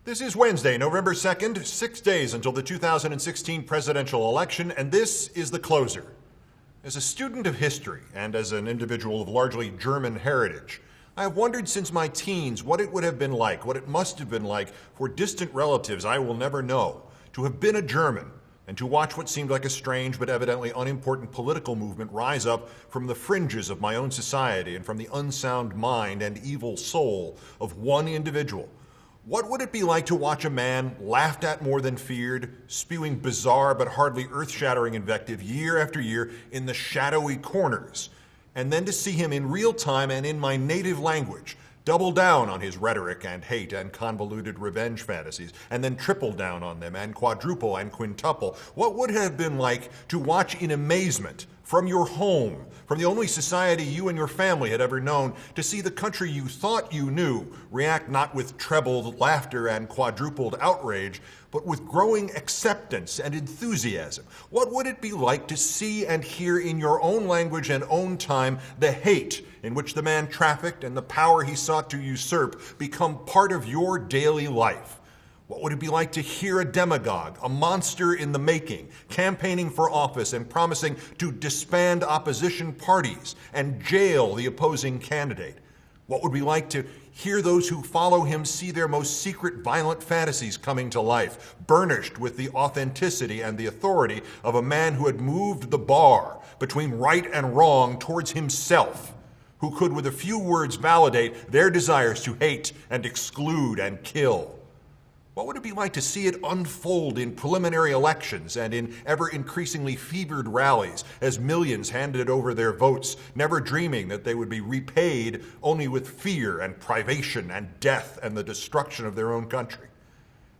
This is Wednesday, November 2nd, 6 days until the 2016 presidential election, and this is The Closer. As a student of history and as an individual of largely German heritage, I have wondered since my teens what it would have been like, what it must have been like for distant relatives I will never know, to have been a German and to watch what seemed like a strange but evidently unimportant political movement rise up from the fringes of my own society and from the unsound mind and evil soul of one individual. What would it be like to watch a man laughed at more than feared, spewing bizarre but hardly earth-shattering invective year after year in the shadowy corners, and then to see him in real time and in my native language double down on his rhetoric and hate and convoluted revenge fantasies, and then triple down on them and quadruple and quintuple? What would it have been like to watch in amazement from your home, from the only society you and your family had ever known, to see the country you thought you knew react not with trebled laughter and quadrupled outrage, but with growing acceptance and enthusiasm? What would it be like to see and hear in your own language and own time the hate in which the man trafficked and the power he sought to usurp become part of your daily life? What would it be like to hear a demagogue, a monster in the making, campaigning for office and promising to disband opposition parties and jail the opposing candidate? What would it be like to hear those who follow him see their most secret violent fantasies coming to life, burnished with the authenticity and the authority of a man who had moved the bar between right and wrong towards himself, who could with a few words validate their desires to hate and exclude and kill? What would it be like to see it unfold in preliminary elections and in ever-increasingly fevered rallies as millions handed over their votes, never dreaming that they would be repaid only with fear and privation and death and the destruction of their own country?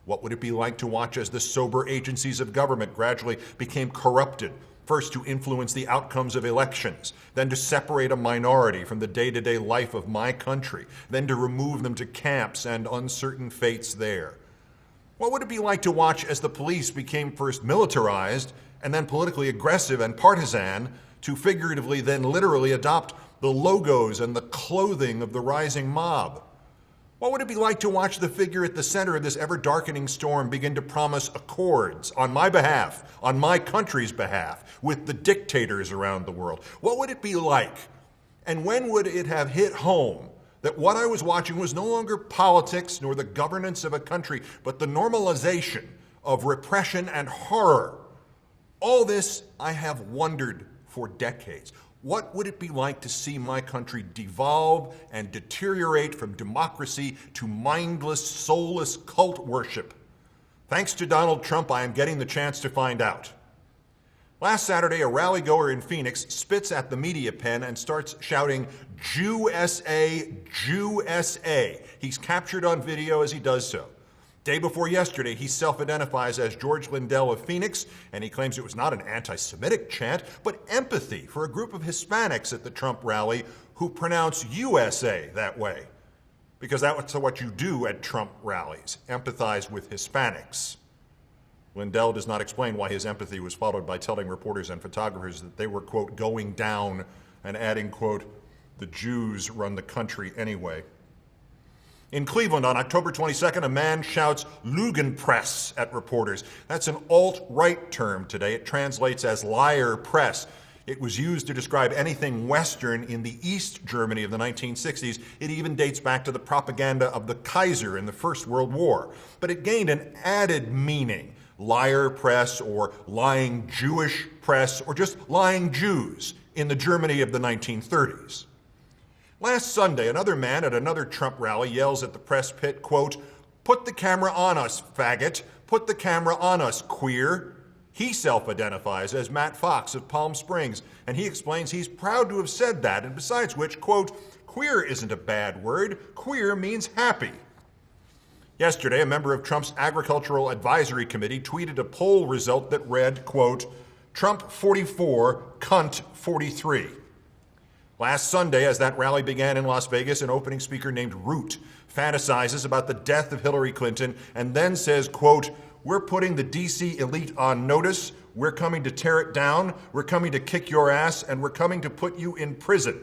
What would it be like to watch as the sober agencies of government gradually became corrupted, first to influence the outcomes of elections, then to separate a minority from the day-to-day life of my country, then to remove them to camps and uncertain fates there? What would it be like to watch as the police became first militarized and then politically aggressive and partisan, to figuratively then literally adopt the logos and the clothing of the rising mob? What would it be like to watch the figure at the center of this ever-darkening storm begin to promise accords on my behalf, on my country's behalf, with the dictators around the world? What would it be like, and when would it have hit home, that what I was watching was no longer politics nor the governance of a country, but the normalization of repression and horror? All this I have wondered for decades. What would it be like to see my country devolve and deteriorate from democracy to mindless, soulless cult worship? Thanks to Donald Trump, I am getting the chance to find out. Last Saturday, a rally goer in Phoenix spits at the media pen and starts shouting, "Jew-SA, Jew-SA." He's captured on video as he does so. Day before yesterday, he self-identifies as George Lindell of Phoenix, and he claims it was not an anti-Semitic chant, but empathy for a group of Hispanics at the Trump rally who pronounce USA that way. Because that's what you do at Trump rallies, empathize with Hispanics. Lindell does not explain why his empathy was followed by telling reporters and photographers that they were, quote, going down, and adding, quote, "the Jews run the country anyway." In Cleveland on October 22nd, a man shouts Lügenpresse at reporters. That's an alt-right term today. It translates as liar press. It was used to describe anything Western in the East Germany of the 1960s. It even dates back to the propaganda of the Kaiser in the First World War. But it gained an added meaning: liar press, or lying Jewish press, or just lying Jews in the Germany of the 1930s. Last Sunday, another man at another Trump rally yells at the press pit, quote, "Put the camera on us, faggot. Put the camera on us, queer." He self-identifies as Matt Fox of Palm Springs, and he explains he's proud to have said that, and besides which, quote, "Queer isn't a bad word. Queer means happy." Yesterday, a member of Trump's Agricultural Advisory Committee tweeted a poll result that read, quote, "Trump 44, cunt 43. Last Sunday, as that rally began in Las Vegas, an opening speaker named Root fantasizes about the death of Hillary Clinton and then says, quote, "We're putting the DC elite on notice. We're coming to tear it down. We're coming to kick your ass, and we're coming to put you in prison."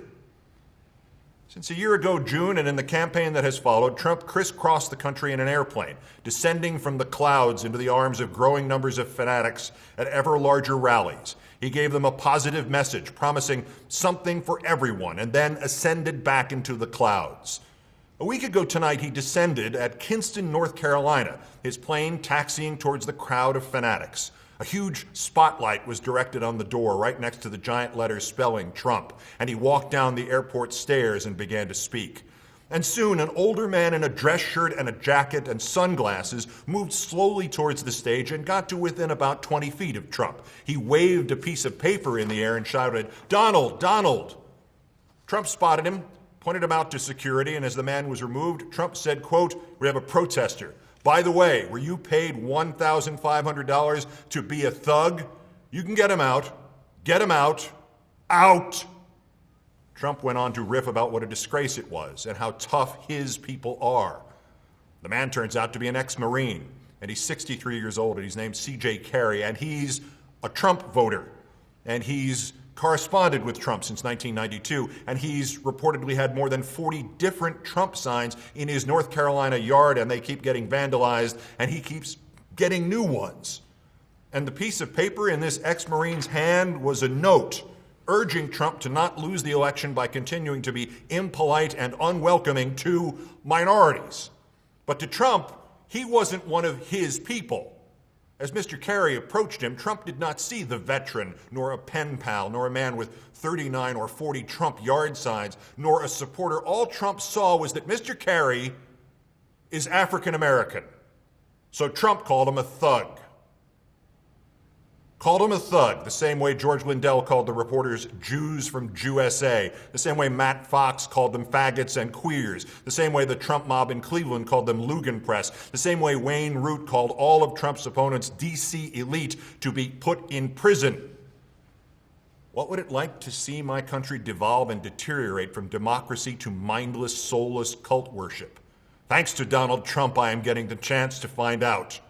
Since a year ago, June, and in the campaign that has followed, Trump crisscrossed the country in an airplane, descending from the clouds into the arms of growing numbers of fanatics at ever larger rallies. He gave them a positive message, promising something for everyone, and then ascended back into the clouds. A week ago tonight, he descended at Kinston, North Carolina, his plane taxiing towards the crowd of fanatics. A huge spotlight was directed on the door right next to the giant letters spelling Trump, and he walked down the airport stairs and began to speak. And soon, an older man in a dress shirt and a jacket and sunglasses moved slowly towards the stage and got to within about 20 feet of Trump. He waved a piece of paper in the air and shouted, "Donald, Donald!" Trump spotted him, pointed him out to security, and as the man was removed, Trump said, quote, "We have a protester. By the way, were you paid $1,500 to be a thug? You can get him out. Get him out. Out!" Trump went on to riff about what a disgrace it was and how tough his people are. The man turns out to be an ex-Marine, and he's 63 years old, and he's named CJ Cary, and he's a Trump voter, and he's corresponded with Trump since 1992, and he's reportedly had more than 40 different Trump signs in his North Carolina yard, and they keep getting vandalized, and he keeps getting new ones. And the piece of paper in this ex-Marine's hand was a note urging Trump to not lose the election by continuing to be impolite and unwelcoming to minorities. But to Trump, he wasn't one of his people. As Mr. Cary approached him, Trump did not see the veteran, nor a pen pal, nor a man with 39 or 40 Trump yard signs, nor a supporter. All Trump saw was that Mr. Cary is African American. So Trump called him a thug. Called him a thug, the same way George Lindell called the reporters Jews from Jew-SA, the same way Matt Fox called them faggots and queers, the same way the Trump mob in Cleveland called them Lugenpress, the same way Wayne Root called all of Trump's opponents DC elite to be put in prison. What would it like to see my country devolve and deteriorate from democracy to mindless, soulless cult worship? Thanks to Donald Trump, I am getting the chance to find out.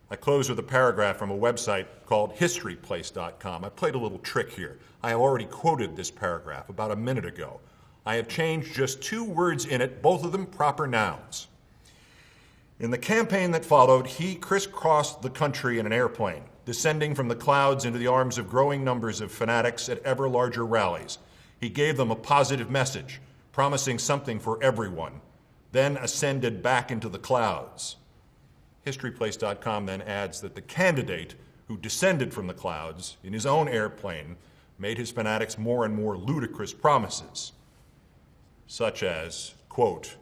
I close with a paragraph from a website called historyplace.com. I played a little trick here. I already quoted this paragraph about a minute ago. I have changed just 2 words in it, both of them proper nouns. In the campaign that followed, he crisscrossed the country in an airplane, descending from the clouds into the arms of growing numbers of fanatics at ever larger rallies. He gave them a positive message, promising something for everyone, then ascended back into the clouds. Historyplace.com then adds that the candidate who descended from the clouds in his own airplane made his fanatics more and more ludicrous promises, such as, quote,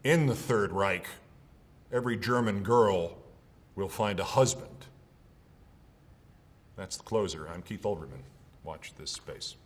"In the Third Reich, every German girl will find a husband." That's the closer. I'm Keith Olbermann. Watch this space.